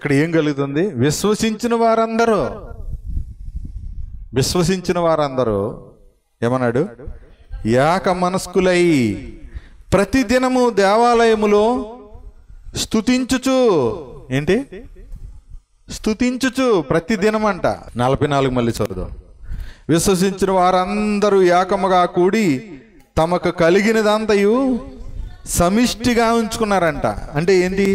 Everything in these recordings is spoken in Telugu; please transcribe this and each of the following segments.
ఇక్కడ ఏం కలుగుతుంది? విశ్వసించిన వారందరూ ఏమన్నాడు? ఏక మనస్కులై ప్రతిదినము దేవాలయములో స్తుతించుచు, ఏంటి స్తుతించుచు, ప్రతిదినం అంట. 44 మళ్ళీ చదువు. విశ్వసించిన వారందరూ ఏకముగా కూడి తమకు కలిగినదంతయు సమిష్టిగా ఉంచుకున్నారంట. అంటే ఏంటి?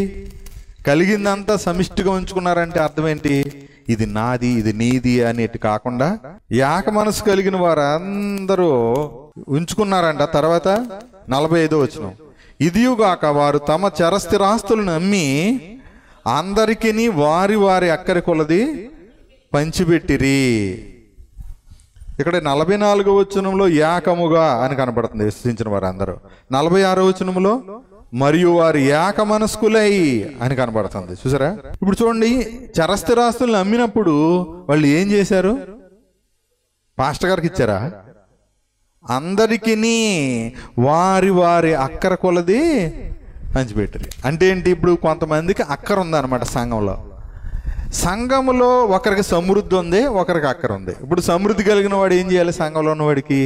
కలిగిందంతా సమిష్టిగా ఉంచుకున్నారంటే అర్థం ఏంటి? ఇది నాది, ఇది నీది అనేటి కాకుండా ఏక మనసు కలిగిన వారు అందరూ ఉంచుకున్నారంట. తర్వాత 45వ వచనం. ఇదియుగాక వారు తమ చరస్థిరాస్తులను అమ్మి అందరికీ వారి వారి అక్కరి కొలది పంచిపెట్టిరి. ఇక్కడ 44వ వచనంలో ఏకముగా అని కనబడుతుంది, విశ్వసించిన వారు అందరూ. 46వ వచనంలో మరియు వారు ఏక మనస్కులై అని కనబడుతుంది. చూసారా? ఇప్పుడు చూడండి, చరస్థిరాస్తులను అమ్మినప్పుడు వాళ్ళు ఏం చేశారు? పాస్టర్ గారికి ఇచ్చారా? అందరికీ వారి వారి అక్కర కొలది పంచిపెట్టారు. అంటే ఏంటి? ఇప్పుడు కొంతమందికి అక్కర ఉందన్నమాట సంఘంలో ఒకరికి సమృద్ధి ఉంది, ఒకరికి అక్కర ఉంది. ఇప్పుడు సమృద్ధి కలిగిన వాడు ఏం చేయాలి? సంఘంలో ఉన్నవాడికి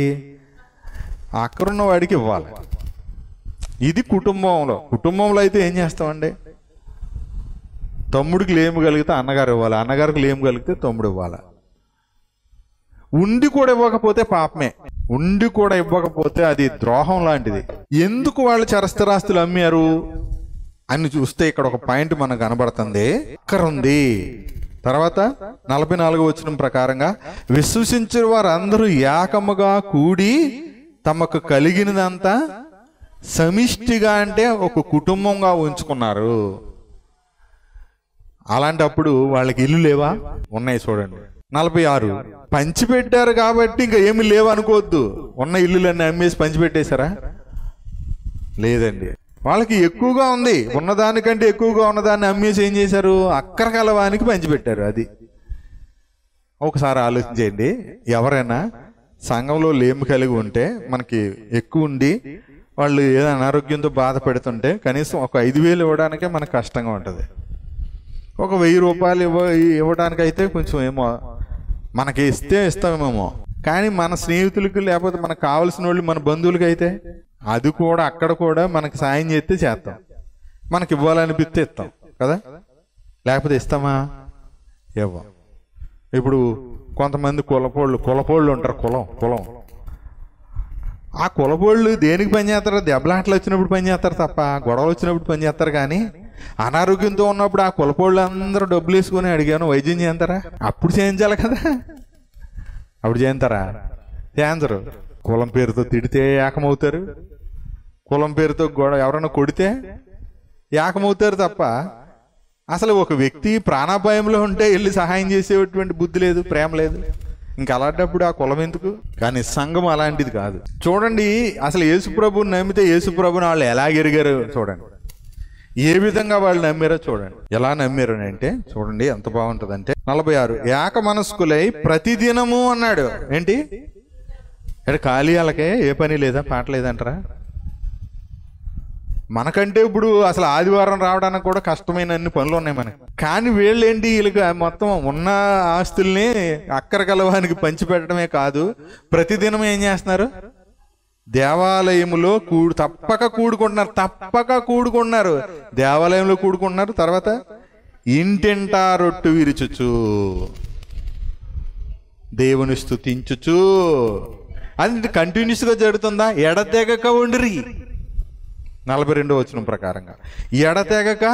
అక్కర ఉన్నవాడికి ఇవ్వాలి. ఇది కుటుంబంలో అయితే ఏం చేస్తామండి? తమ్ముడికి లేము కలిగితే అన్నగారు ఇవ్వాలి, అన్నగారికి లేము కలిగితే తమ్ముడు ఇవ్వాలి. ఉండి కూడా ఇవ్వకపోతే పాపమే, ఉండి కూడా ఇవ్వకపోతే అది ద్రోహం లాంటిది. ఎందుకు వాళ్ళు చరస్థిరాస్తులు అమ్మారు అని చూస్తే ఇక్కడ ఒక పాయింట్ మనకు కనబడుతుంది. అక్కర ఉంది. తర్వాత 44వ వచనం ప్రకారంగా విశ్వసించిన వారు అందరూ ఏకముగా కూడి తమకు కలిగినదంతా సమిష్టిగా, అంటే ఒక కుటుంబంగా ఉంచుకున్నారు. అలాంటప్పుడు వాళ్ళకి ఇల్లు లేవా? ఉన్నాయి. చూడండి 46. పంచిపెట్టారు కాబట్టి ఇంకా ఏమి లేవు అనుకోవద్దు. ఉన్న ఇల్లులన్నీ అమ్మేసి పంచిపెట్టేశారా? లేదండి, వాళ్ళకి ఎక్కువగా ఉంది. ఉన్నదానికంటే ఎక్కువగా ఉన్నదాన్ని అమ్మేసి ఏం చేశారు? అక్కర కలవానికి పంచిపెట్టారు. అది ఒకసారి ఆలోచించండి. ఎవరైనా సంఘంలో లేము కలిగి ఉంటే, మనకి ఎక్కువ ఉండి వాళ్ళు ఏదో అనారోగ్యంతో బాధపడుతుంటే కనీసం ఒక 5,000 ఇవ్వడానికే మనకు కష్టంగా ఉంటుంది. ఒక 1,000 రూపాయలు ఇవ్వడానికైతే కొంచెం ఏమో మనకి ఇస్తామేమో. కానీ మన స్నేహితులకి లేకపోతే మనకు కావాల్సిన వాళ్ళు, మన బంధువులకి అయితే అది కూడా అక్కడ కూడా మనకు సాయం చేస్తే చేస్తాం. మనకి ఇవ్వాలనిపిస్తే ఇస్తాం కదా, లేకపోతే ఇస్తామా? ఇవ్వం. ఇప్పుడు కొంతమంది కులపోళ్ళు ఉంటారు. కులం ఆ కులపోళ్ళు దేనికి పనిచేస్తారు? దెబ్బలాటలు వచ్చినప్పుడు పనిచేస్తారు తప్ప గొడవలు వచ్చినప్పుడు పనిచేస్తారు. కానీ అనారోగ్యంతో ఉన్నప్పుడు ఆ కులపోళ్ళు అందరూ డబ్బులు వేసుకొని అడిగాను వైద్యం చేస్తారా? అప్పుడు చేయించాలి కదా. అప్పుడు చేయించారా? చేయించరు. కులం పేరుతో తిడితే ఏకమవుతారు, కులం పేరుతో ఎవరైనా కొడితే ఏకమవుతారు తప్ప అసలు ఒక వ్యక్తి ప్రాణాపాయంలో ఉంటే వెళ్ళి సహాయం చేసేటువంటి బుద్ధి లేదు, ప్రేమ లేదు. ఇంకా అలాంటప్పుడు ఆ కులం ఎందుకు? కానీ సంఘం అలాంటిది కాదు. చూడండి, అసలు యేసుప్రభుని నమ్మితే యేసుప్రభుని వాళ్ళు ఎలా ఎరిగారు చూడండి. ఏ విధంగా వాళ్ళు నమ్మారో చూడండి. ఎలా నమ్మారు అంటే చూడండి ఎంత బాగుంటుందంటే 46. ఏక మనస్కులై ప్రతిదినము అన్నాడు. ఏంటి అంటే ఖాళీ వాళ్ళకే ఏ పని లేదా, పాట లేదంటారా? మనకంటే ఇప్పుడు అసలు ఆదివారం రావడానికి కూడా కష్టమైన అన్ని పనులు ఉన్నాయి మనకి. కానీ వీళ్ళేంటి, వీళ్ళకి మొత్తం ఉన్న ఆస్తుల్ని అక్కర కలవానికి పంచిపెట్టడమే కాదు, ప్రతిదినం ఏం చేస్తున్నారు? దేవాలయములో తప్పక కూడుకుంటున్నారు. దేవాలయంలో కూడుకుంటున్నారు. తర్వాత ఇంటింటా రొట్టు విరుచుచు దేవుని స్తుతించుచు. అది కంటిన్యూస్గా జరుగుతుందా? ఎడతెగక ఉండిరి. 42వ వచనం ప్రకారంగా ఎడతెగక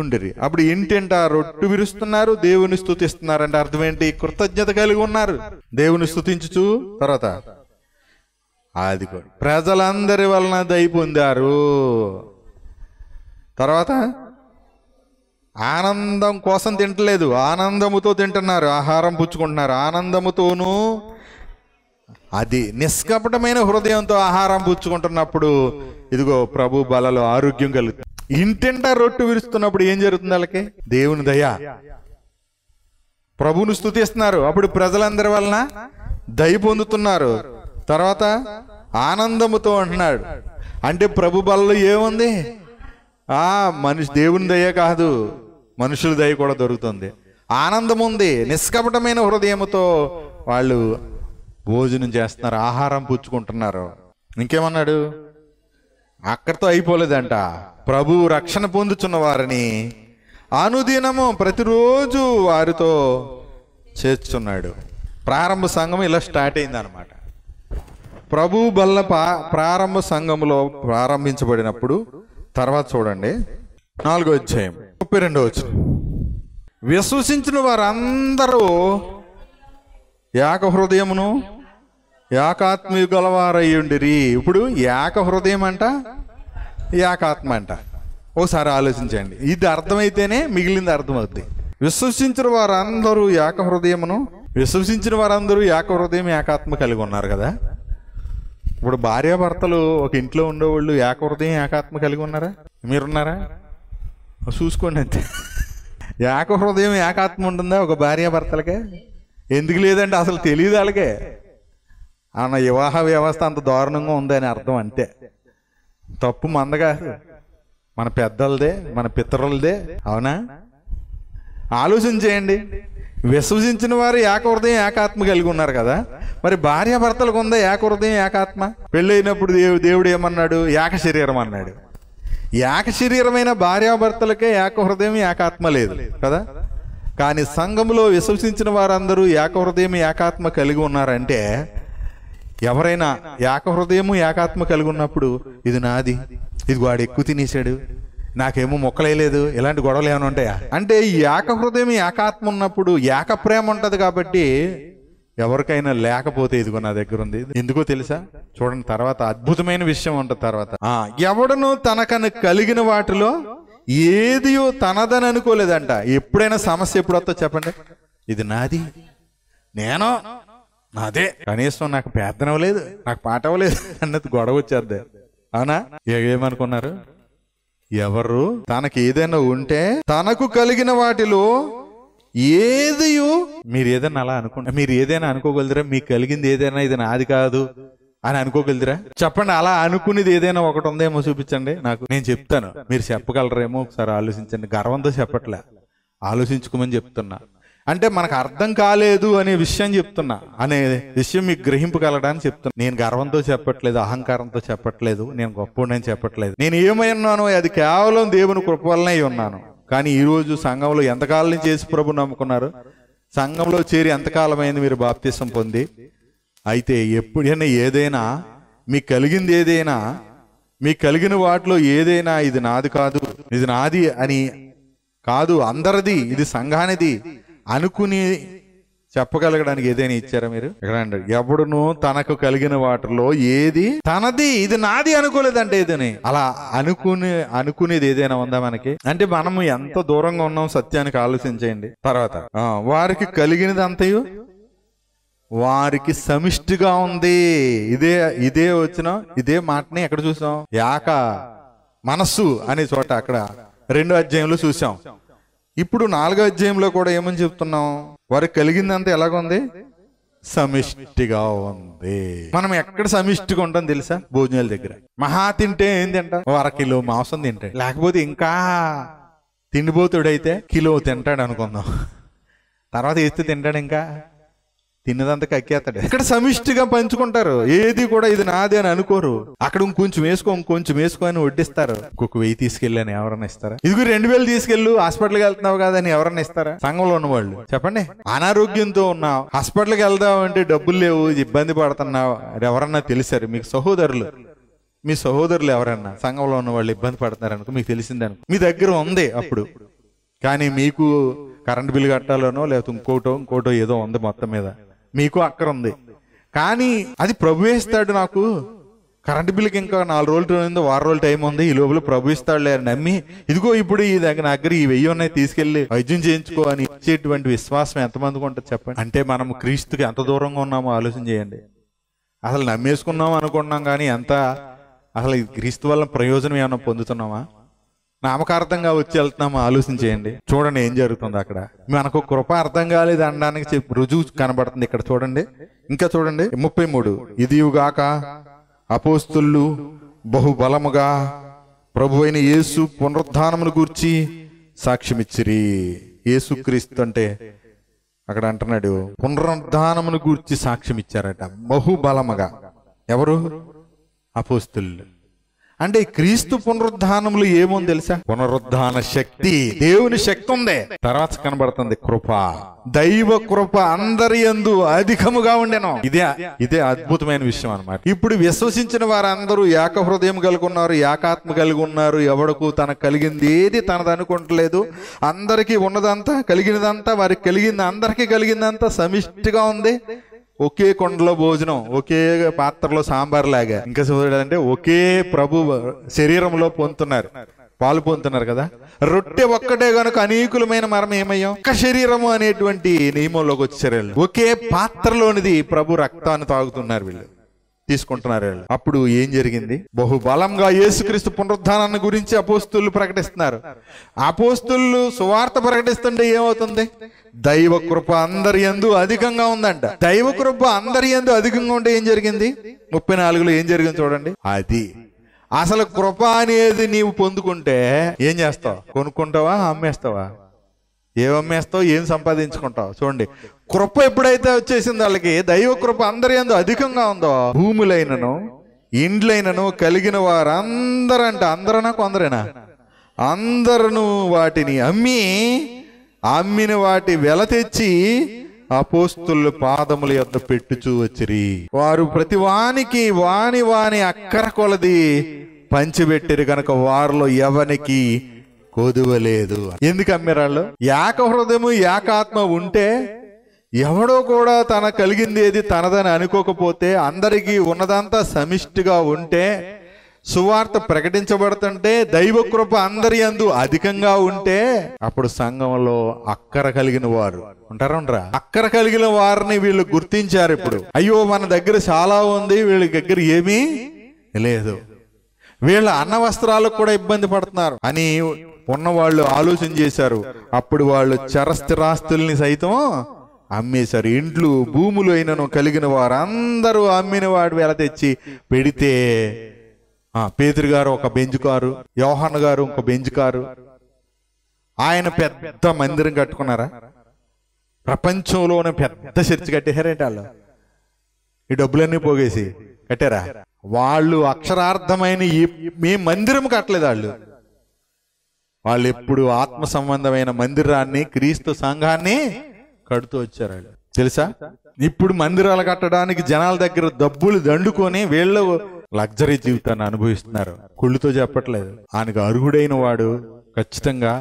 ఉండిరి. అప్పుడు ఇంటింటా రొట్టు విరుస్తున్నారు, దేవుని స్తుతిస్తున్నారు. అంటే అర్థం ఏంటి? కృతజ్ఞత కలిగి ఉన్నారు, దేవుని స్తుతించుచు. తర్వాత అది ప్రజలందరి వలన దయ పొందారు. తర్వాత ఆనందం కోసం తింటలేదు, ఆనందముతో తింటున్నారు, ఆహారం పుచ్చుకుంటున్నారు. ఆనందముతోనూ అది నిష్కపటమైన హృదయంతో ఆహారం పుచ్చుకుంటున్నప్పుడు ఇదిగో ప్రభు బలలో ఆరోగ్యం కలుగుతుంది. ఇంటింటా రొట్టు విరుస్తున్నప్పుడు ఏం జరుగుతుంది? వాళ్ళకి దేవుని దయ, ప్రభువును స్తుతిస్తున్నారు. అప్పుడు ప్రజలందరి వలన దయ పొందుతున్నారు. తర్వాత ఆనందముతో అంటున్నాడు. అంటే ప్రభు బలలో ఏముంది? మనిషి దేవుని దయ కాదు, మనుషుల దయ కూడా దొరుకుతుంది. ఆనందం ఉంది. నిష్కపటమైన హృదయంతో వాళ్ళు భోజనం చేస్తున్నారు, ఆహారం పుచ్చుకుంటున్నారు. ఇంకేమన్నాడు? అక్కడితో అయిపోలేదంట. ప్రభువు రక్షణ పొందుతున్న వారిని అనుదినము ప్రతిరోజు వారితో చేర్చున్నాడు. ప్రారంభ సంఘం ఇలా స్టార్ట్ అయింది అనమాట. ప్రభు బల్ల ప్రారంభ సంఘములో ప్రారంభించబడినప్పుడు తర్వాత చూడండి 4వ అధ్యాయం 32వ వచనం. విశ్వసించిన వారందరూ ఏక హృదయమును ఏకాత్మ గలవారయ్యుండిరి. ఇప్పుడు ఏక హృదయం అంట, ఏకాత్మ అంట. ఓసారి ఆలోచించండి. ఇది అర్థమైతేనే మిగిలింది అర్థమవుద్ది. విశ్వసించిన వారందరూ ఏక హృదయమును, విశ్వసించిన వారందరూ ఏక హృదయం ఏకాత్మ కలిగి ఉన్నారు కదా. ఇప్పుడు భార్యాభర్తలు ఒక ఇంట్లో ఉండేవాళ్ళు ఏక హృదయం ఏకాత్మ కలిగి ఉన్నారా? మీరున్నారా? చూసుకోండి అంతే. ఏక హృదయం ఏకాత్మ ఉంటుందా ఒక భార్యాభర్తలకే? ఎందుకు లేదంటే అసలు తెలియదు వాళ్ళకే. అన్న వివాహ వ్యవస్థ అంత దారుణంగా ఉందని అర్థం. అంతే. తప్పు మందగా మన పెద్దలదే, మన పితరులదే. అవునా? ఆలోచన చేయండి. విశ్వసించిన వారు ఏక హృదయం ఏకాత్మ కలిగి ఉన్నారు కదా. మరి భార్యాభర్తలకు ఉందా ఏక హృదయం ఏకాత్మ? పెళ్ళైనప్పుడు దేవుడు ఏమన్నాడు? ఏక శరీరం అన్నాడు. ఏక శరీరమైన భార్యాభర్తలకే ఏక హృదయం ఏకాత్మ లేదు కదా. కానీ సంఘములో విశ్వసించిన వారందరూ ఏక హృదయం ఏకాత్మ కలిగి ఉన్నారంటే, ఎవరైనా ఏక హృదయము ఏకాత్మ కలిగి ఉన్నప్పుడు ఇది నాది, ఇది వాడు ఎక్కువ తినేసాడు, నాకేమో మొక్కలేదు, ఇలాంటి గొడవలు ఏమైనా ఉంటాయా? అంటే ఈ ఏక హృదయం ఏకాత్మ ఉన్నప్పుడు ఏక ప్రేమ ఉంటది. కాబట్టి ఎవరికైనా లేకపోతే ఇదిగో నా దగ్గర ఉంది. ఎందుకో తెలుసా? చూడండి, తర్వాత అద్భుతమైన విషయం ఉంటుంది. తర్వాత ఎవడను తనకను కలిగిన వాటిలో ఏదియో తనదని అనుకోలేదంట. ఎప్పుడైనా సమస్య ఎప్పుడు వస్తో చెప్పండి, ఇది నాది, నేను నాదే, కనీసం నాకు ప్రార్థన అవ్వలేదు, నాకు పాట అవ్వలేదు అన్నది గొడవ వచ్చేద్ది. అవునా? ఏమనుకున్నారు? ఎవరు తనకి ఏదైనా ఉంటే తనకు కలిగిన వాటిలో ఏదియో, మీరు ఏదైనా అలా అనుకుంటా, మీరు ఏదైనా అనుకోగలరా? మీకు కలిగింది ఏదైనా ఇది నాది కాదు అని అనుకోగలరా? చెప్పండి. అలా అనుకునేది ఏదైనా ఒకటి ఉందేమో చూపించండి నాకు, నేను చెప్తాను. మీరు చెప్పగలరేమో ఒకసారి ఆలోచించండి. గర్వంతో చెప్పట్లే, ఆలోచించుకోమని చెప్తున్నా. అంటే మనకు అర్థం కాలేదు అనే విషయం చెప్తున్నా, అనే విషయం మీకు గ్రహింపగలడానికి చెప్తున్నా. నేను గర్వంతో చెప్పట్లేదు, అహంకారంతో చెప్పట్లేదు, నేను గొప్పని చెప్పట్లేదు. నేను ఏమై ఉన్నానో అది కేవలం దేవుని కృప వల్లనే ఉన్నాను. కానీ ఈరోజు సంఘంలో ఎంతకాలం నుంచి యేసు ప్రభువుని నమ్ముకున్నారు? సంఘంలో చేరి ఎంతకాలమైంది మీరు బాప్తిసం పొంది? అయితే ఎప్పుడైనా ఏదైనా మీకు కలిగింది, ఏదైనా మీకు కలిగిన వాటిలో ఏదైనా ఇది నాది కాదు, ఇది నాది అని కాదు, అందరిది, ఇది సంఘానిది అనుకుని చెప్పగలగడానికి ఏదైనా ఇచ్చారా మీరు? ఇక్కడ ఎవడును తనకు కలిగిన వాటిలో ఏది తనది, ఇది నాది అనుకోలేదంటే ఏదని. అలా అనుకునేది ఏదైనా ఉందా మనకి? అంటే మనము ఎంత దూరంగా ఉన్నాం సత్యానికి ఆలోచించేయండి. తర్వాత వారికి కలిగినది అంతయు వారికి సమిష్టిగా ఉంది. ఇదే వచ్చిన ఇదే మాటని ఎక్కడ చూసాం? యాక మనస్సు అనే చోట అక్కడ 2వ అధ్యాయంలో చూసాం. ఇప్పుడు 4వ అధ్యాయంలో కూడా ఏమని చెప్తున్నాం? వారికి కలిగిందంతా ఎలాగుంది? సమిష్టిగా ఉంది. మనం ఎక్కడ సమిష్టిగా ఉంటాం తెలుసా? భోజనాల దగ్గర. మహా తింటే ఏం తింటాం? 1 కిలో మాంసం తింటాడు. లేకపోతే ఇంకా తిండిపోతుడైతే కిలో తింటాడు అనుకుందాం. తర్వాత వేస్తే తింటాడు, ఇంకా తిన్నదంతా కక్కేస్తాడు. ఇక్కడ సమిష్టిగా పంచుకుంటారు. ఏది కూడా ఇది నాది అని అనుకోరు. అక్కడ ఇంకొంచెం వేసుకో అని వడ్డిస్తారు. ఇంకొక 1000 తీసుకెళ్ళని ఎవరన్నా ఇస్తారా? ఇదిగో 2000 తీసుకెళ్ళు, హాస్పిటల్కి వెళ్తున్నావు కాదని ఎవరన్నా ఇస్తారా? సంఘంలో ఉన్నవాళ్ళు చెప్పండి. అనారోగ్యంతో ఉన్నావు, హాస్పిటల్కి వెళ్దాం అంటే డబ్బులు లేవు, ఇబ్బంది పడుతున్నావు, ఎవరన్నా తెలిసారు మీకు? మీ సహోదరులు ఎవరన్నా సంఘంలో ఉన్న వాళ్ళు ఇబ్బంది పడుతున్నారు అనుకో, మీకు తెలిసిందనుకో, మీ దగ్గర ఉంది అప్పుడు. కానీ మీకు కరెంట్ బిల్లు కట్టాలనో లేకపోతే ఇంకోటో ఏదో ఉంది, మొత్తం మీద మీకు అక్కడ ఉంది. కానీ అది ప్రభు ఇస్తాడు. నాకు కరెంట్ బిల్లుకి ఇంకా 4 రోజులు ఉంది, 1 రోజులు టైం ఉంది, ఈ లోపల ప్రభు ఇస్తాడులే అని నమ్మి, ఇదిగో ఇప్పుడు ఈ దగ్గర నా దగ్గర ఈ 1000 ఉన్నాయి, తీసుకెళ్లి వైద్యం చేయించుకో అని ఇచ్చేటువంటి విశ్వాసం ఎంతమందికి ఉంటుంది చెప్పండి? అంటే మనము క్రీస్తుకి ఎంత దూరంగా ఉన్నామో ఆలోచన చేయండి. అసలు నమ్మేసుకున్నాం అనుకున్నాం, కానీ అసలు క్రీస్తు వల్ల ప్రయోజనం ఏమైనా పొందుతున్నామా? నామకార్థంగా వచ్చి వెళ్తున్నామా? ఆలోచన చేయండి. చూడండి ఏం జరుగుతుంది అక్కడ. మనకు కృప అర్థం కాలేదు అనడానికి రుజువు కనబడుతుంది ఇక్కడ. చూడండి, ఇంకా చూడండి 33. ఇదియుగాక అపోస్తులు బహుబలముగా ప్రభు అయిన యేసు పునరుద్ధానమును గూర్చి సాక్ష్యమిచ్చిరి. యేసుక్రీస్తు అంటే అక్కడ అంటున్నాడు, పునరుద్ధానమును గూర్చి సాక్ష్యం ఇచ్చారట బహుబలముగా. ఎవరు? అపోస్తలులు. అంటే క్రీస్తు పునరుద్ధానములు ఏమో తెలుసా? పునరుద్ధాన శక్తి, దేవుని శక్తి ఉంది. తర్వాత కనబడుతుంది కృప, దైవ కృప అందరి యందు అధికముగా ఉండెను. ఇదే అద్భుతమైన విషయం అన్నమాట. ఇప్పుడు విశ్వసించిన వారందరూ ఏక హృదయం కలిగి ఉన్నారు, ఏకాత్మ కలిగి ఉన్నారు. ఎవడకు తనకు కలిగింది ఏది తనది అనుకుంటలేదు. అందరికీ ఉన్నదంతా, కలిగినదంతా, వారికి కలిగింది అందరికీ కలిగిందంతా సమిష్టిగా ఉంది. ఒకే కొండలో భోజనం, ఒకే పాత్రలో సాంబార్ లాగా. ఇంకా చూడాలంటే ఒకే ప్రభు శరీరంలో పొందుతున్నారు, పాలు పొందుతున్నారు కదా. రొట్టె ఒక్కటే గనుక అనేకులమైన మరం ఏమయ్యాం, ఒక్క శరీరము అనేటువంటి నియమంలోకి వచ్చారు. ఒకే పాత్రలోనిది ప్రభు రక్తాన్ని తాగుతున్నారు, వీళ్ళు తీసుకుంటున్నారు. అప్పుడు ఏం జరిగింది? బహుబలంగా యేసుక్రీస్తు పునరుద్ధానాన్ని గురించి అపోస్తలులు ప్రకటిస్తున్నారు. అపోస్తలులు సువార్త ప్రకటిస్తుంటే ఏమవుతుంది? దైవ కృప అందరి యందు అధికంగా ఉందంట. దైవ కృప అందరి యందు అధికంగా ఉంటే ఏం జరిగింది? 34లో ఏం జరిగింది చూడండి. అది అసలు కృప అనేది నీవు పొందుకుంటే ఏం చేస్తావు? కొనుక్కుంటావా? అమ్మేస్తావా? ఏం అమ్మేస్తావు? ఏం సంపాదించుకుంటావు? చూడండి, కృప ఎప్పుడైతే వచ్చేసింది వాళ్ళకి, దైవ కృప అందరి యందు అధికంగా ఉందో, భూములైనను ఇండ్లైనను కలిగిన వారందరంట, అందరనా కొందరేనా? అందరూ వాటిని అమ్మిన వాటి వెల తెచ్చి అపోస్తలుల పాదముల యొద్ద పెట్టుచూ వచ్చిరి. వారు ప్రతి వానికి వాని అక్కర కొలది పంచిపెట్టిరు గనక వారిలో ఎవనికి కొదువలేదు. ఎందుకు అమ్మిరాళ్ళు? ఏక హృదయము ఏకాత్మ ఉంటే, ఎవడో కూడా తన కలిగింది ఏది తనదని అనుకోకపోతే, అందరికీ ఉన్నదంతా సమిష్టిగా ఉంటే, సువార్త ప్రకటించబడుతుంటే, దైవ కృప అందరి యందు అధికంగా ఉంటే, అప్పుడు సంఘంలో అక్కర కలిగిన వారు ఉంటారా? అక్కర కలిగిన వారిని వీళ్ళు గుర్తించారు. ఇప్పుడు అయ్యో మన దగ్గర చాలా ఉంది, వీళ్ళ దగ్గర ఏమీ లేదు, వీళ్ళ అన్న వస్త్రాలకు కూడా ఇబ్బంది పడుతున్నారు అని ఉన్నవాళ్ళు ఆలోచన చేశారు. అప్పుడు వాళ్ళు చరస్థిరాస్తుల్ని సైతం అమ్మేశారు. ఇండ్లు భూములు అయినను కలిగిన వారు అందరూ అమ్మిన వాడు వెల తెచ్చి పెడితే, పేతురు గారు ఒక బెంజ్ కారు, యోహాను గారు ఒక బెంజ్ కారు, ఆయన పెద్ద మందిరం కట్టుకున్నారా? ప్రపంచంలోనే పెద్ద చర్చి కట్టేశారేంటి వాళ్ళు? ఈ డబ్బులన్నీ పోగేసి కట్టారా? వాళ్ళు అక్షరార్థమైన మీ మందిరం కట్టలేదు. వాళ్ళు ఎప్పుడు ఆత్మ సంబంధమైన మందిరాన్ని, క్రీస్తు సంఘాన్ని కడుతూ వచ్చారు. వాళ్ళు తెలుసా? ఇప్పుడు మందిరాలు కట్టడానికి జనాల దగ్గర డబ్బులు దండుకొని వీళ్ళు లగ్జరీ జీవితాన్ని అనుభవిస్తున్నారు. కుళ్ళుతో చెప్పట్లేదు. ఆయనకు అర్హుడైన వాడు ఖచ్చితంగా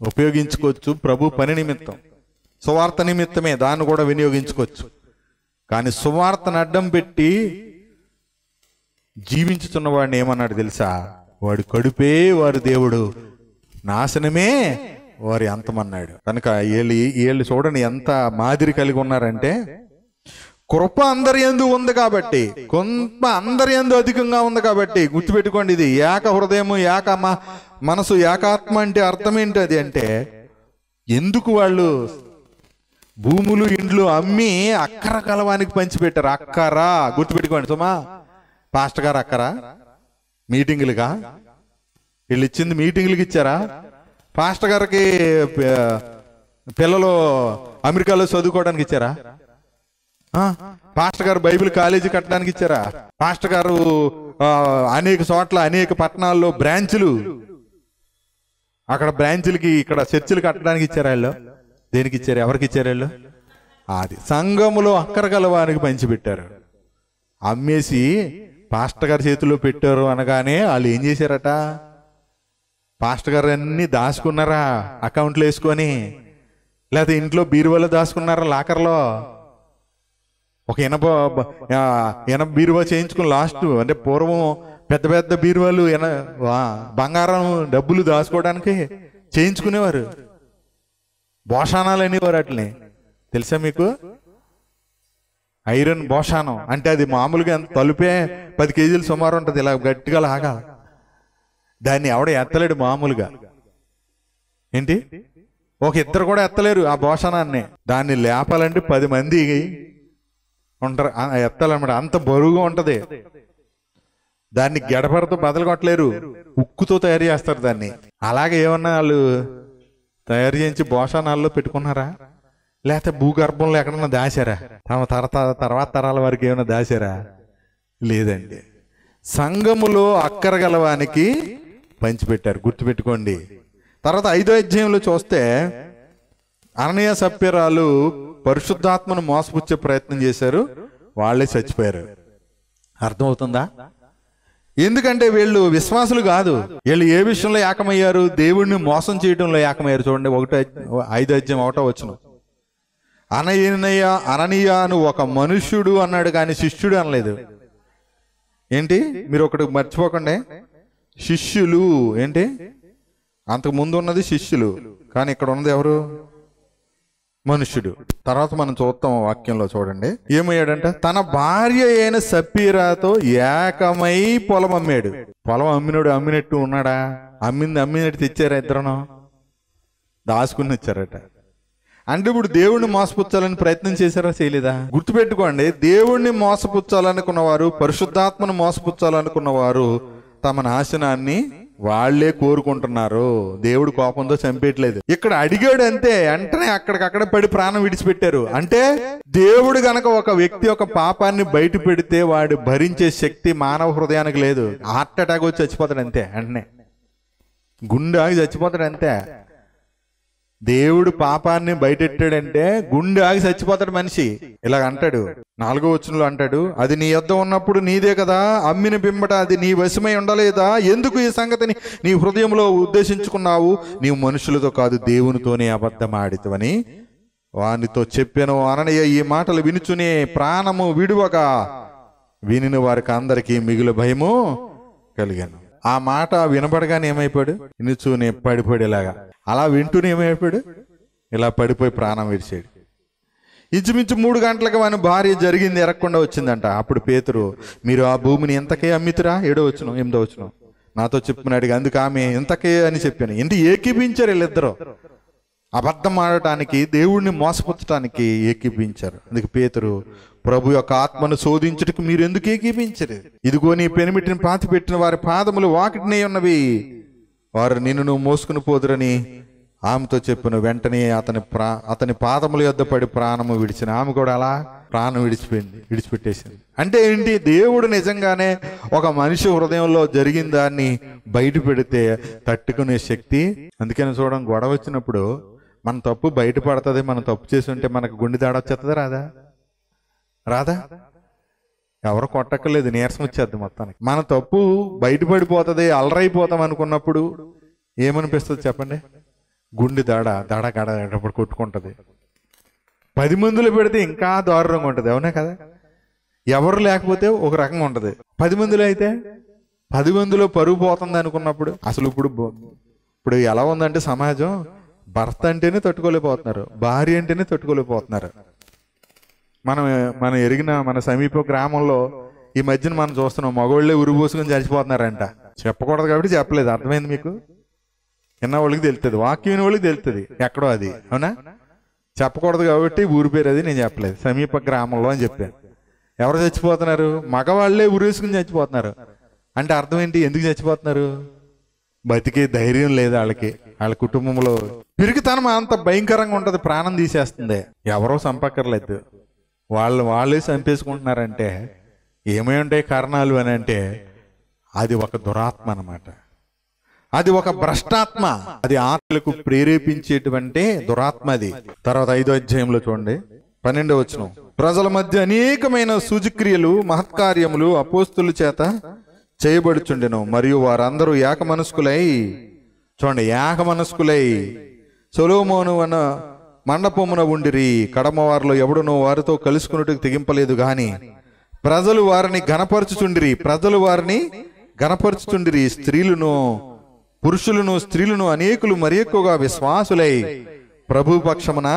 ఉపయోగించుకోవచ్చు. ప్రభు పని నిమిత్తం, సువార్త నిమిత్తమే దాన్ని కూడా వినియోగించుకోవచ్చు. కానీ సువార్తను అడ్డం పెట్టి జీవించుతున్న వాడిని ఏమన్నాడు తెలుసా? వాడు కడుపే వారి దేవుడు, నాశనమే వారి అంతమన్నాడు. కనుక వీళ్ళు చూడండి ఎంత మాదిరి కలిగి ఉన్నారంటే, కృప అందరి యందు ఉంది కాబట్టి, కొంత అందరి యందు అధికంగా ఉంది కాబట్టి గుర్తుపెట్టుకోండి. ఇది ఏక హృదయము, ఏక మనసు, ఏకాత్మ అంటే అర్థం ఏంటి? అది అంటే ఎందుకు వాళ్ళు భూములు ఇండ్లు అమ్మి అక్కర కలవానికి పంచిపెట్టారు. అక్కరా గుర్తుపెట్టుకోండి సుమా. పాస్టర్ గారు అక్కరా? మీటింగులుగా వీళ్ళు ఇచ్చింది మీటింగులకి ఇచ్చారా? పాస్టర్ గారికి పిల్లలు అమెరికాలో చదువుకోవడానికి ఇచ్చారా? పాస్టర్ గారు బైబిల్ కాలేజీ కట్టడానికి ఇచ్చారా? పాస్టర్ గారు అనేక చోట్ల అనేక పట్టణాల్లో బ్రాంచులు, అక్కడ బ్రాంచులకి ఇక్కడ చర్చిలు కట్టడానికి ఇచ్చారా? వీళ్ళు దేనికి ఇచ్చారు? ఎవరికి ఇచ్చారు? వీళ్ళు అది సంఘములో అక్కర కలవానికి పంచిపెట్టారు. అమ్మేసి పాస్టర్ గారి చేతిలో పెట్టారు అనగానే వాళ్ళు ఏం చేశారట? పాస్టర్ గారు అన్ని దాచుకున్నారా అకౌంట్లో వేసుకొని, లేకపోతే ఇంట్లో బీరువాలో దాచుకున్నారా లాకర్లో? ఒక ఎనభ బీరువా చేయించుకుని లాస్ట్ అంటే పూర్వం పెద్ద పెద్ద బీరువాలు బంగారం డబ్బులు దాచుకోవడానికి చేయించుకునేవారు. భోషానాలు అనేవారు వాటిని. తెలుసా మీకు? ఐరన్ భోషానం అంటే అది మామూలుగా తలుపే 10 కేజీలు సుమారు ఉంటుంది, ఇలా గట్టిగా లాగా. దాన్ని ఎవడ ఎత్తలేడు మామూలుగా. ఏంటి? ఒక ఇద్దరు కూడా ఎత్తలేరు ఆ భోషానాన్ని. దాన్ని లేపాలంటే 10 మంది ఉంటారు ఎత్తాలన్నమాట. అంత బరువుగా ఉంటది. దాన్ని గడపరతో బదలు కొట్టలేరు, ఉక్కుతో తయారు చేస్తారు దాన్ని. అలాగే ఏమన్నా వాళ్ళు తయారు చేయించి భోషానాల్లో పెట్టుకున్నారా, లేకపోతే భూగర్భంలో ఎక్కడన్నా దాచారా, తర్వాత తరాల వారికి ఏమైనా దాచారా? లేదండి. సంఘములో అక్కరగలవానికి పంచిపెట్టారు, గుర్తుపెట్టుకోండి. తర్వాత 5వ అధ్యాయంలో చూస్తే అననీయ సప్ఫీరాలు పరిశుద్ధాత్మను మోసపుచ్చే ప్రయత్నం చేశారు, వాళ్ళే చచ్చిపోయారు. అర్థమవుతుందా? ఎందుకంటే వీళ్ళు విశ్వాసులు కాదు. వీళ్ళు ఏ విషయంలో ఏకమయ్యారు? దేవుణ్ణి మోసం చేయడంలో ఏకమయ్యారు. చూడండి 5వ అధ్యాయం 1వ వచనం. అననీయ అని ఒక మనుష్యుడు అన్నాడు కానీ శిష్యుడు అనలేదు. ఏంటి? మీరు ఒకటి మర్చిపోకండి, శిష్యులు ఏంటి? అంతకు ముందు ఉన్నది శిష్యులు, కానీ ఇక్కడ ఉన్నది ఎవరు? మనుష్యుడు. తర్వాత మనం చూస్తాం వాక్యంలో. చూడండి ఏమయ్యాడంట, తన భార్య అయిన సప్పీరాతో ఏకమై పొలం అమ్మాడు. పొలం అమ్మినట్టు ఉన్నాడా? అమ్మినట్టు తెచ్చారా? ఇద్దరును దాచుకుని వచ్చారట. అంటే ఇప్పుడు దేవుణ్ణి మోసపుచ్చాలని ప్రయత్నం చేశారా? చేయలేదా? గుర్తుపెట్టుకోండి, దేవుణ్ణి మోసపుచ్చాలనుకున్నవారు, పరిశుద్ధాత్మను మోసపుచ్చాలనుకున్నవారు తమ నాశనాన్ని వాళ్లే కోరుకుంటున్నారు. దేవుడు కోపంతో చంపేయట్లేదు. ఇక్కడ అడిగాడు అంతే, వెంటనే అక్కడికక్కడ పడి ప్రాణం విడిచిపెట్టారు. అంటే దేవుడు గనక ఒక వ్యక్తి యొక్క పాపాన్ని బయట పెడితే వాడు భరించే శక్తి మానవ హృదయానికి లేదు. హార్ట్ అటాక్ వచ్చి చచ్చిపోతాడు అంతే, వెంటనే గుండె ఆగి చచ్చిపోతాడు అంతే. దేవుడు పాపాన్ని బయటెట్టాడంటే గుండె ఆగి చచ్చిపోతాడు మనిషి. ఇలాగ అంటాడు 4వ వచనంలో అంటాడు, అది నీ యొద్ద ఉన్నప్పుడు నీదే కదా, అమ్మిన బింబట అది నీ వశమై ఉండలేదా? ఎందుకు ఈ సంగతిని నీ హృదయంలో ఉద్దేశించుకున్నావు? నీవు మనుషులతో కాదు దేవునితోనే అబద్ధమాడితవని వానితో చెప్పాను. అననీయ ఈ మాటలు వినుచునే ప్రాణము విడువగా వినిన వారికి అందరికీ మిగులు భయము కలిగాను. ఆ మాట వినబడగానే ఏమైపోయాడు? వినుచూనే పడిపోయేలాగా. అలా వింటూనే ఏమైపోయాడు? ఇలా పడిపోయి ప్రాణం విడిచాడు. ఇంచుమించు 3 గంటలకు వాని భార్య జరిగింది ఎరగకుండా వచ్చిందంట. అప్పుడు పేతురు, మీరు ఆ భూమిని ఎంతకే అమ్మితురా? 7వ వచనం 8వ వచనం నాతో చెప్పుకున్నాడు. అందుకు ఆమె ఎంతకే అని చెప్పాను. ఎందుకు ఏకీపించారు వీళ్ళిద్దరూ? అబద్ధం ఆడటానికి, దేవుణ్ణి మోసపుచ్చటానికి ఏకీపించారు. అందుకు పేతురు, ప్రభు యొక్క ఆత్మను శోధించుటకు మీరు ఎందుకు ఏకీపించరు? ఇదిగో నీ పెనిమిటిని పాతి పెట్టిన వారి పాదములు వాకిటినే ఉన్నవి, వారు నిన్ను నువ్వు మోసుకుని పోదురని ఆమెతో చెప్పిన. వెంటనే అతని పాదముల యొద్ద పడి ప్రాణము విడిచిన. ఆమె కూడా అలా ప్రాణం విడిచిపెట్టేసింది. అంటే ఏంటి? దేవుడు నిజంగానే ఒక మనిషి హృదయంలో జరిగిన దాన్ని బయట పెడితే తట్టుకునే శక్తి. అందుకని చూడడం, గొడవ వచ్చినప్పుడు మన తప్పు బయటపడుతుంది. మనం తప్పు చేసి ఉంటే మనకు గుండె దాడ వచ్చేస్తుందా? రాదా? ఎవరు కొట్టక్కర్లేదు, నీరసం వచ్చేద్ది మొత్తానికి. మన తప్పు బయటపడిపోతుంది, అలరైపోతాం అనుకున్నప్పుడు ఏమనిపిస్తుంది చెప్పండి? గుండె దడ గడప్పుడు కొట్టుకుంటుంది. 10 మందిలో పెడితే ఇంకా దారుణంగా ఉంటుంది, అవునా కదా? ఎవరు లేకపోతే ఒక రకంగా ఉంటుంది, 10 మందిలో అయితే 10 మందిలో పరుగు పోతుంది అనుకున్నప్పుడు. అసలు ఇప్పుడు ఎలా ఉందంటే సమాజం, భర్త అంటేనే తట్టుకోలేకపోతున్నారు, భార్య అంటేనే తట్టుకోలేకపోతున్నారు. మనం ఎరిగిన మన సమీప గ్రామంలో ఈ మధ్యన మనం చూస్తున్నాం, మగవాళ్ళే ఉరిపోసుకొని చచ్చిపోతున్నారంట. చెప్పకూడదు కాబట్టి చెప్పలేదు, అర్థమైంది మీకు? విన్న వాళ్ళకి తెలుస్తుంది, వాక్యం వాళ్ళకి తెలుస్తుంది ఎక్కడో అది, అవునా? చెప్పకూడదు కాబట్టి ఊరి పేరు అది నేను చెప్పలేదు, సమీప గ్రామంలో అని చెప్పాను. ఎవరు చచ్చిపోతున్నారు? మగవాళ్లే ఉరేసుకుని చచ్చిపోతున్నారు. అంటే అర్థం ఏంటి? ఎందుకు చచ్చిపోతున్నారు? బతికే ధైర్యం లేదు వాళ్ళకి. వాళ్ళ కుటుంబంలో పిరికితనం అంత భయంకరంగా ఉంటది, ప్రాణం తీసేస్తుంది. ఎవరో చంపక్కర్లేదు, వాళ్ళే చంపేసుకుంటున్నారంటే ఏమై ఉంటాయి కారణాలు అని అంటే అది ఒక దురాత్మ అన్నమాట. అది ఒక భ్రష్టాత్మ, అది ఆత్మలకు ప్రేరేపించేటువంటి దురాత్మ అది. తర్వాత 5వ అధ్యాయంలో చూడండి 12వ వచనం. ప్రజల మధ్య అనేకమైన సూచక్రియలు మహత్కార్యములు అపోస్తుల చేత చేయబడుచుండెను, మరియు వారందరూ ఏకమనస్కులై, చూడండి, ఏకమనస్కులై సొలొమోను అన్న మండపమున ఉండిరి. కడమవారిలో ఎవడునో వారితో కలుసుకున్నట్టుకు తెగింపలేదు గాని ప్రజలు వారిని గణపరుచుచుండిరి. పురుషులను స్త్రీలను అనేకులు మరి ఎక్కువగా విశ్వాసులై ప్రభు పక్షమున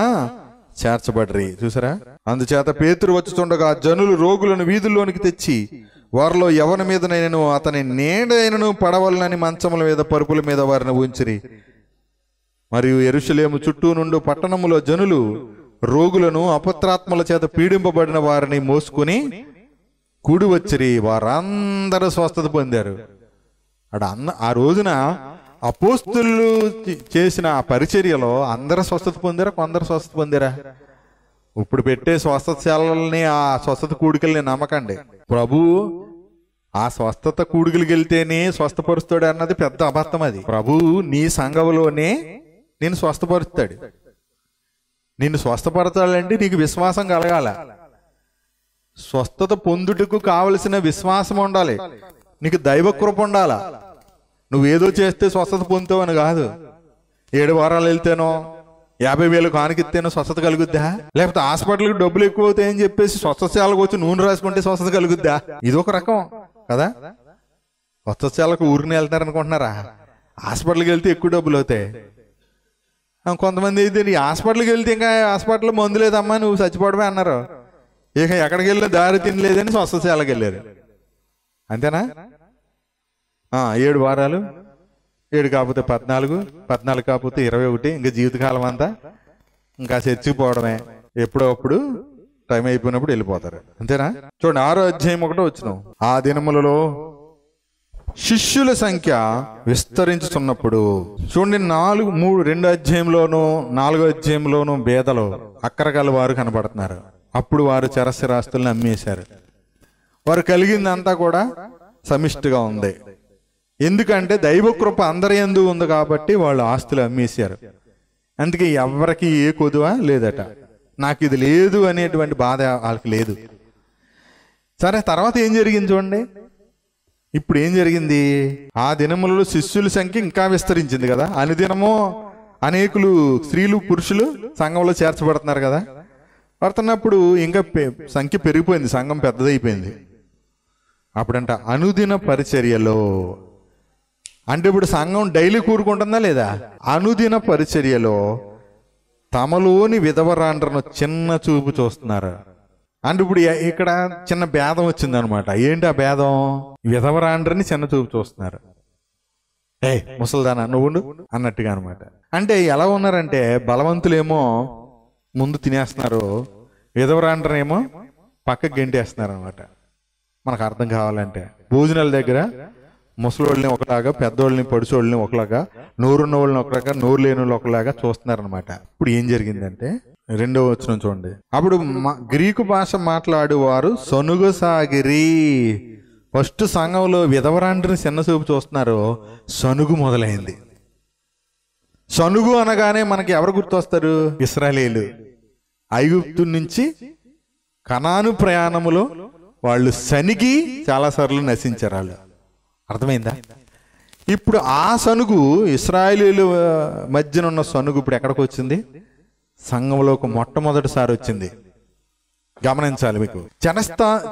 చేర్చబడ్రి. చూసారా? అందుచేత పేతురు వచ్చుచుండగా జనులు రోగులను వీధుల్లోనికి తెచ్చి వారిలో ఎవరి మీదనైనను అతని నీడైనను పడవలనని మంచముల మీద పరుపుల మీద వారిని ఉంచిరి. మరియు యెరూషలేము చుట్టూ నుండి పట్టణములో జనులు రోగులను అపత్రాత్మల చేత పీడింపబడిన వారిని మోసుకుని కూడి వచ్చిరి, వారందరూ స్వస్థత పొందారు. ఆ రోజున అపోస్తులు చేసిన ఆ పరిచర్యలో అందరూ స్వస్థత పొందారా, కొందరు స్వస్థత పొందారా? ఇప్పుడు పెట్టే స్వస్థతశాలని, ఆ స్వస్థత కూడికల్ని నమ్మకండి. ప్రభు ఆ స్వస్థత కూడికలకి వెళ్తేనే స్వస్థపరుస్తాడు అన్నది పెద్ద అబద్ధం. అది ప్రభు నీ సంఘంలోనే నేను స్వస్థపరుస్తాడు. నిన్ను స్వస్థపరచాలంటే నీకు విశ్వాసం కలగాల. స్వస్థత పొందుటకు కావలసిన విశ్వాసం ఉండాలి, నీకు దైవ కృప ఉండాలా. నువ్వేదో చేస్తే స్వస్థత పొందుతావు అని కాదు. 7 వారాలు వెళ్తేనో 50,000 కానుకిస్తేనో స్వస్థత కలుగుద్దా? లేకపోతే హాస్పిటల్కి డబ్బులు ఎక్కువ అవుతాయని చెప్పేసి స్వస్థశాలకు వచ్చి నూనె రాసుకుంటే స్వస్థత కలుగుద్దా? ఇది ఒక రకం కదా. స్వస్థశాలకు ఊరిని వెళ్తారు అనుకుంటున్నారా? హాస్పిటల్కి వెళ్తే ఎక్కువ డబ్బులు అవుతాయి. కొంతమంది అయితే నీ హాస్పిటల్కి వెళ్తే ఇంకా హాస్పిటల్లో మందు లేదమ్మా నువ్వు చచ్చిపోవడమే అన్నారు. ఇక ఎక్కడికి వెళ్ళినా దారి తినలేదని స్వస్థశాలకు వెళ్ళారు. అంతేనా? 7 వారాలు, 7 కాకపోతే 14, 14 కాకపోతే 21, ఇంకా జీవితకాలం అంతా ఇంకా చర్చికి పోవడమే. ఎప్పుడో అప్పుడు టైం అయిపోయినప్పుడు వెళ్ళిపోతారు. అంతేనా? చూడండి 6వ అధ్యాయం 1వ వచనం. ఆ దినములలో శిష్యుల సంఖ్య విస్తరించుతున్నప్పుడు, చూడండి 2 అధ్యాయంలోను 4వ అధ్యాయంలోను బేదలు అక్కరగల వారు కనబడుతున్నారు. అప్పుడు వారు చరస్థిరాస్తులను అమ్మేశారు. వారు కలిగిందంతా కూడా సమిష్టిగా ఉంది. ఎందుకంటే దైవ కృప అందరి యందు ఉంది కాబట్టి వాళ్ళు ఆస్తులు అమ్మేశారు. అందుకే ఎవరికి ఏ కొదువ లేదట. నాకు ఇది లేదు అనేటువంటి బాధ వాళ్ళకి లేదు. సరే, తర్వాత ఏం జరిగింది చూడండి. ఇప్పుడు ఏం జరిగింది? ఆ దినములలో శిష్యుల సంఖ్య ఇంకా విస్తరించింది కదా. అనుదినము అనేకులు స్త్రీలు పురుషులు సంఘంలో చేర్చబడుతున్నారు కదా. పడుతున్నప్పుడు ఇంకా సంఖ్య పెరిగిపోయింది, సంఘం పెద్దదైపోయింది. అప్పుడంట అనుదిన పరిచర్యలో, అంటే ఇప్పుడు సంఘం డైలీ కూరుకుంటుందా లేదా? అనుదిన పరిచర్యలో తమలోని విధవరాండ్రను చిన్న చూపు చూస్తున్నారు. అంటే ఇప్పుడు ఇక్కడ చిన్న భేదం వచ్చింది అనమాట. ఏంటి ఆ భేదం? విధవరాండ్రని చిన్న చూపు చూస్తున్నారు. ముసల్దానా నువ్వు అన్నట్టుగా అనమాట. అంటే ఎలా ఉన్నారంటే బలవంతులేమో ముందు తినేస్తున్నారు, విధవరాండ్రనేమో పక్కకి గెంటేస్తున్నారు అనమాట. మనకు అర్థం కావాలంటే భోజనాల దగ్గర ముసలోళ్ళని ఒకలాగా, పెద్దోళ్ళని పడుచోళ్ళని ఒకలాగా, నోరున్న వాళ్ళని ఒకలాగా, నోరు లేని వాళ్ళు ఒకలాగా చూస్తున్నారనమాట. ఇప్పుడు ఏం జరిగిందంటే 2వ వచనం చూడండి. అప్పుడు గ్రీకు భాష మాట్లాడేవారు సనుగసాగిరి. ఫస్ట్ సంఘంలో విధవరాండ్రిని చిన్న చూపు చూస్తున్నారు, సనుగు మొదలైంది. సనుగు అనగానే మనకి ఎవరు గుర్తొస్తారు? ఇశ్రాయేలీయులు. ఐగుప్తు నుంచి కనాను ప్రయాణములో వాళ్ళు సనిగి చాలాసార్లు నశించారు వాళ్ళు. అర్థమైందా? ఇప్పుడు ఆ సనుగు, ఇశ్రాయేలీయుల మధ్యన ఉన్న సనుగు ఇప్పుడు ఎక్కడికి వచ్చింది? సంఘంలోకి మొట్టమొదటిసారి వచ్చింది. గమనించాలి. మీకు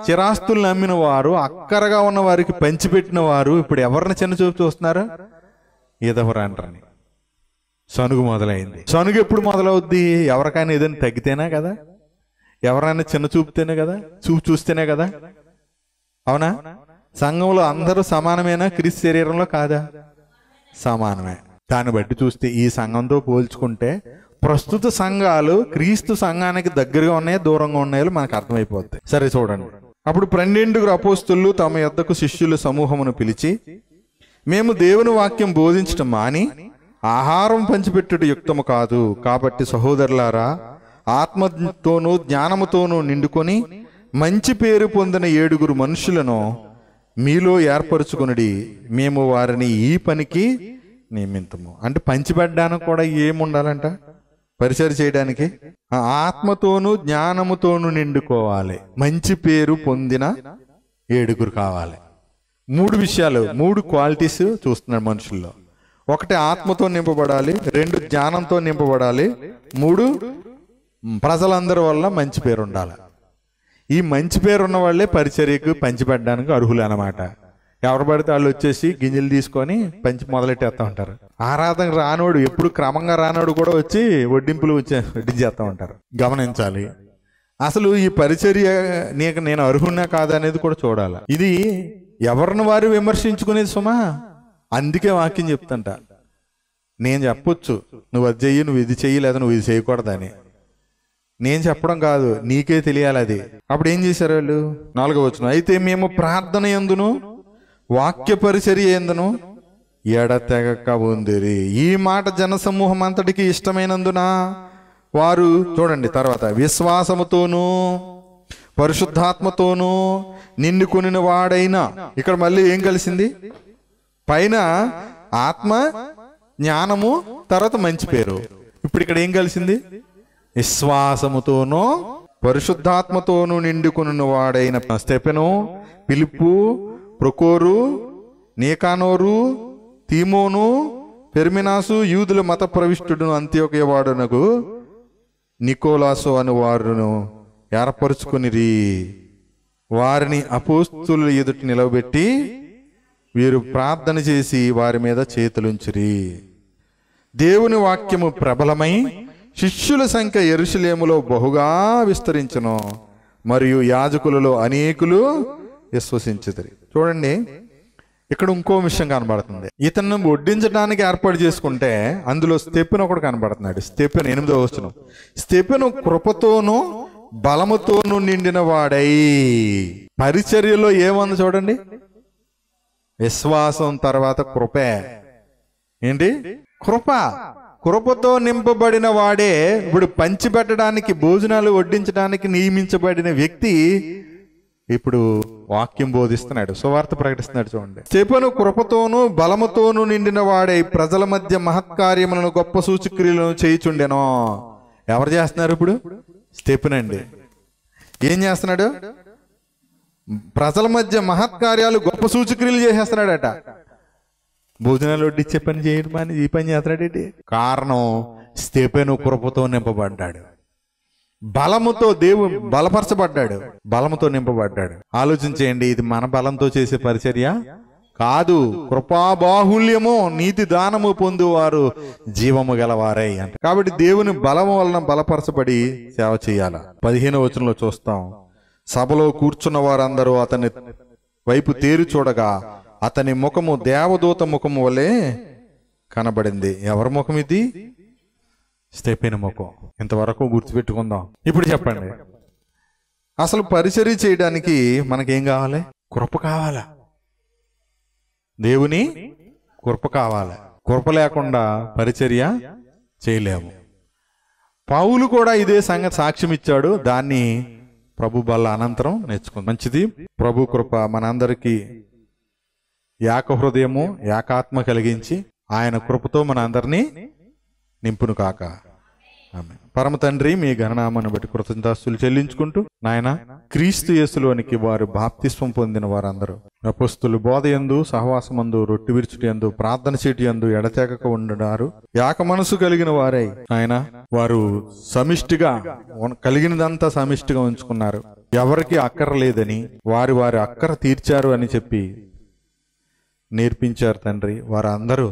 చిరాస్తులను నమ్మిన వారు, అక్కరగా ఉన్న వారికి పంచిపెట్టిన వారు ఇప్పుడు ఎవరిని చిన్న చూపు చూస్తున్నారు? విధవరాండ్రని. సనుగు మొదలైంది. సనుగు ఎప్పుడు మొదలవుద్ది? ఎవరికైనా ఏదైనా తగ్గితేనే కదా, ఎవరైనా చిన్న చూపుతేనే కదా, చూస్తేనే కదా. అవునా? సంఘంలో అందరూ సమానమేనా? క్రీస్తు శరీరంలో కాదా? సమానమే. దాన్ని బట్టి చూస్తే ఈ సంఘంతో పోల్చుకుంటే ప్రస్తుత సంఘాలు క్రీస్తు సంఘానికి దగ్గరగా ఉన్నాయో దూరంగా ఉన్నాయో మనకు అర్థమైపోద్ది. సరే చూడండి. అప్పుడు 12 అపోస్తలులు తమ యొద్దకు శిష్యుల సమూహమును పిలిచి, మేము దేవుని వాక్యం బోధించటం మాని ఆహారం పంచిపెట్టుట యుక్తము కాదు. కాబట్టి సహోదరులారా, ఆత్మతోనూ జ్ఞానముతోనూ నిండుకొని మంచి పేరు పొందిన 7 మనుషులను మీలో ఏర్పరచుకుని మేము వారిని ఈ పనికి నియమింతము. అంటే పంచిపెట్టడానికి కూడా ఏముండాలంట? పరిచయం చేయడానికి ఆత్మతోనూ జ్ఞానముతోనూ నిండుకోవాలి. మంచి పేరు పొందిన 7 కావాలి. 3 విషయాలు, 3 క్వాలిటీస్ చూస్తున్నారు మనుషుల్లో. 1 ఆత్మతో నింపబడాలి, 2 జ్ఞానంతో నింపబడాలి, 3 ప్రజలందరి వల్ల మంచి పేరు ఉండాలి. ఈ మంచి పేరు ఉన్న వాళ్ళే పరిచర్యకు పంచిపెట్టడానికి అర్హులు అన్నమాట. ఎవరు పడితే వాళ్ళు వచ్చేసి గింజలు తీసుకొని పంచి మొదలెట్టేస్తూ ఉంటారు. ఆరాధన రానోడు, ఎప్పుడు క్రమంగా రానోడు కూడా వచ్చి వడ్డించేస్తూ ఉంటారు. గమనించాలి. అసలు ఈ పరిచర్య నేను అర్హున్నా కాదనేది కూడా చూడాలి. ఇది ఎవరిని వారు విమర్శించుకునేది సుమా. అందుకే వాక్యం చెప్తుంట. నేను చెప్పొచ్చు, నువ్వు అది చెయ్యి, నువ్వు ఇది చెయ్యి, లేదా నువ్వు ఇది చేయకూడదని. నేను చెప్పడం కాదు, నీకే తెలియాలి అది. అప్పుడు ఏం చేశారు వాళ్ళు? 4వ వచనం, అయితే మేము ప్రార్థన యందును వాక్య పరిచర్య యందును ఎడతెగక ఉందిరి. ఈ మాట జనసమూహం అంతటికి ఇష్టమైనందున వారు, చూడండి తర్వాత, విశ్వాసముతోనూ పరిశుద్ధాత్మతోనూ నిండుకొనిన వాడైనా, ఇక్కడ మళ్ళీ ఏం కలిసింది? పైన ఆత్మ, జ్ఞానము, తర్వాత మంచి పేరు. ఇప్పుడు ఇక్కడ ఏం కలిసింది? విశ్వాసముతోనూ పరిశుద్ధాత్మతోనూ నిండుకొనిన వాడైన స్తెఫెను, ఫిలిప్పు, ప్రొకోరు, నీకానోరు, తీమోను, పెర్మినాసు, యూదుల మత ప్రవిష్టుడును అంత్యోకయ వాడునకు నికోలాసు అను వారును ఏర్పరుచుకునిరి. వారిని అపోస్తుల ఎదుట నిలవబెట్టి వీరు ప్రార్థన చేసి వారి మీద చేతులుంచిరి. దేవుని వాక్యము ప్రబలమై శిష్యుల సంఖ్య యెరూషలేములో బహుగా విస్తరించును, మరియు యాజకులలో అనేకులు విశ్వసించుతారు. చూడండి, ఇక్కడ ఇంకో విషయం కనబడుతుంది. ఇతను వడ్డించడానికి ఏర్పాటు చేసుకుంటే అందులో స్తెఫెను ఒకడు కనబడుతున్నాడు. స్తెఫెను 8వ వచనం, స్తెఫెను కృపతోనూ బలముతోనూ నిండిన వాడై. పరిచర్యలో ఏముంది చూడండి, విశ్వాసం తర్వాత కృపే. ఏంటి? కృప. కృపతో నింపబడిన వాడే ఇప్పుడు పంచిపెట్టడానికి, భోజనాలు వడ్డించడానికి నియమించబడిన వ్యక్తి ఇప్పుడు వాక్యం బోధిస్తున్నాడు, సువార్త ప్రకటిస్తున్నాడు. చూడండి, స్తెఫెను కృపతోనూ బలముతోనూ నిండిన వాడై ప్రజల మధ్య మహత్కార్యములను గొప్ప సూచక్రియలను చేయుచుండెను. ఎవరు చేస్తున్నారు ఇప్పుడు? స్తెఫెను అండి. ఏం చేస్తున్నాడు? ప్రజల మధ్య మహత్కార్యాలు, గొప్ప సూచక్రియలు చేసేస్తున్నాడట. భోజనాలు వడ్డిచ్చే పని చేయడం అని ఈ పని చేస్తున్నాడేంటి? కారణం, స్తెఫెను కృపతో నింపబడ్డాడు, బలముతో దేవుడు బలపరచబడ్డాడు, బలముతో నింపబడ్డాడు. ఆలోచించేయండి, ఇది మన బలంతో చేసే పరిచర్య కాదు. కృపాబాహుల్యము నీతి దానము పొందువారు జీవము గలవారై అంటే. కాబట్టి దేవుని బలము వలన బలపరచబడి సేవ చేయాల. 15వ వచనంలో చూస్తాం, సభలో కూర్చున్న వారందరూ అతని వైపు తేరి చూడగా అతని ముఖము దేవదూత ముఖము వలె కనబడింది. ఎవరి ముఖం ఇది? స్తెఫెను ముఖం. ఇంతవరకు గుర్తుపెట్టుకుందాం. ఇప్పుడు చెప్పండి, అసలు పరిచర్య చేయడానికి మనకేం కావాలి? కృప కావాలా? దేవుని కృప కావాలి. కృప లేకుండా పరిచర్య చేయలేము. పౌలు కూడా ఇదే సంగతి సాక్ష్యం ఇచ్చాడు. దాన్ని ప్రభు బల్ల అనంతరం నేర్చుకుంది. మంచిది. ప్రభు కృప మనందరికీ ఏక హృదయము ఏకాత్మ కలిగించి ఆయన కృపతో మన అందరినీ నింపును కాక. ఆమేన్. పరమ తండ్రి, మీ ఘననామాన్ని బట్టి కృతజ్ఞతాస్తులు చెల్లించుకుంటూ, నాయన క్రీస్తు యేసులోనికి వారు బాప్తిస్వం పొందిన వారందరూ అపొస్తలుల బోధ యందు, సహవాసమందు, రొట్టె విరుచుట యందు, ప్రార్థన చేటి యందు ఎడతెగక ఉండడారు ఏక మనసు కలిగిన వారై ఆయన వారు సమిష్టిగా కలిగినదంతా సమిష్టిగా ఉంచుకున్నారు. ఎవరికి అక్కర లేదని వారి వారి అక్కర తీర్చారు అని చెప్పి నేర్పించారు తండ్రి. వారందరూ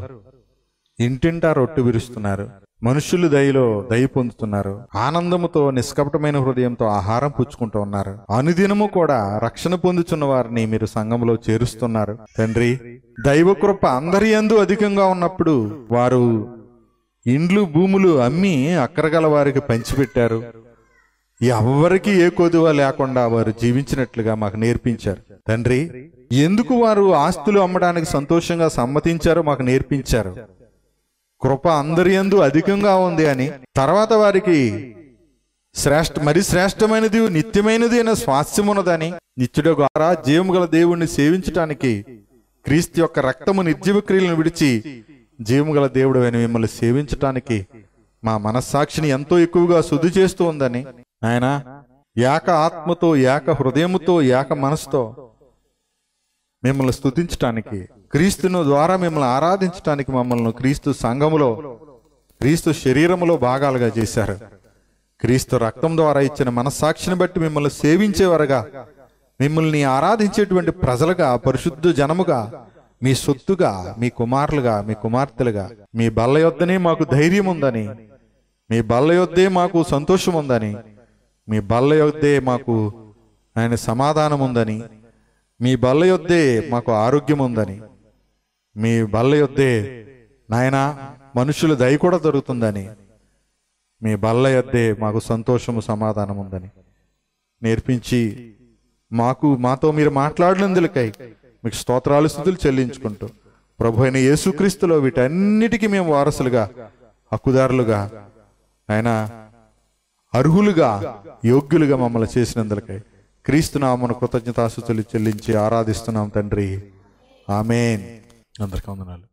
ఇంటింటా రొట్టె విరుస్తున్నారు. మనుషులు దయలో దయ పొందుతున్నారు. ఆనందముతో నిష్కపటమైన హృదయంతో ఆహారం పుచ్చుకుంటూ ఉన్నారు. అనుదినము కూడా రక్షణ పొందుతున్న వారిని మీరు సంఘంలో చేరుస్తున్నారు తండ్రి. దైవ కృప అందరి యందు అధికంగా ఉన్నప్పుడు వారు ఇండ్లు భూములు అమ్మి అక్కరగల వారికి పంచిపెట్టారు. ఎవరికి ఏ కొదువ లేకుండా వారు జీవించినట్లుగా మాకు నేర్పించారు తండ్రి. ఎందుకు వారు ఆస్తులు అమ్మడానికి సంతోషంగా సమ్మతించారో మాకు నేర్పించారు. కృప అందరి యందు అధికంగా ఉంది అని, తర్వాత వారికి మరి శ్రేష్టమైనది నిత్యమైనది అయిన స్వాస్థ్యమున్నదని, నిత్యుడు ద్వారా జీవము గల దేవుణ్ణి సేవించటానికి క్రీస్తు యొక్క రక్తము నిర్జీవ క్రియలను విడిచి జీవము గల దేవుడు అని మిమ్మల్ని సేవించటానికి మా మనస్సాక్షిని ఎంతో ఎక్కువగా శుద్ధి చేస్తూ ఉందని, ఆయన ఏక ఆత్మతో, ఏక హృదయముతో, ఏక మనసుతో మిమ్మల్ని స్తుతించటానికి, క్రీస్తును ద్వారా మిమ్మల్ని ఆరాధించటానికి మమ్మల్ని క్రీస్తు సంఘములో, క్రీస్తు శరీరములో భాగాలుగా చేశారు. క్రీస్తు రక్తం ద్వారా ఇచ్చిన మనస్సాక్షిని బట్టి మిమ్మల్ని సేవించేవారుగా, మిమ్మల్ని ఆరాధించేటువంటి ప్రజలుగా, పరిశుద్ధ జనముగా, మీ సొత్తుగా, మీ కుమారులుగా, మీ కుమార్తెలుగా, మీ బల్ల యొద్దనే మాకు ధైర్యం ఉందని, మీ బల్ల యొద్దే మాకు సంతోషం ఉందని, మీ బల్ల యొద్దే మాకు ఆయన సమాధానం ఉందని, మీ బల్ల యొద్దే మాకు ఆరోగ్యం ఉందని, మీ బల్ల యొద్దే నాయన మనుషుల దయ కూడా దొరుకుతుందని, మీ బల్ల యొద్దే మాకు సంతోషము సమాధానం ఉందని నేర్పించి మాతో మీరు మాట్లాడినందులకై మీకు స్తోత్రాలు స్తుతులు చెల్లించుకుంటూ ప్రభు అయిన యేసుక్రీస్తులో వీటన్నిటికీ మేము వారసులుగా, హక్కుదారులుగా, ఆయన అర్హులుగా, యోగ్యులుగా మమ్మల్ని చేసినందులకై క్రీస్తు నామమున కృతజ్ఞతాస్తుతులు చెల్లించి ఆరాధిస్తున్నాం తండ్రి. ఆమేన్. అందరికీ వందనాలు.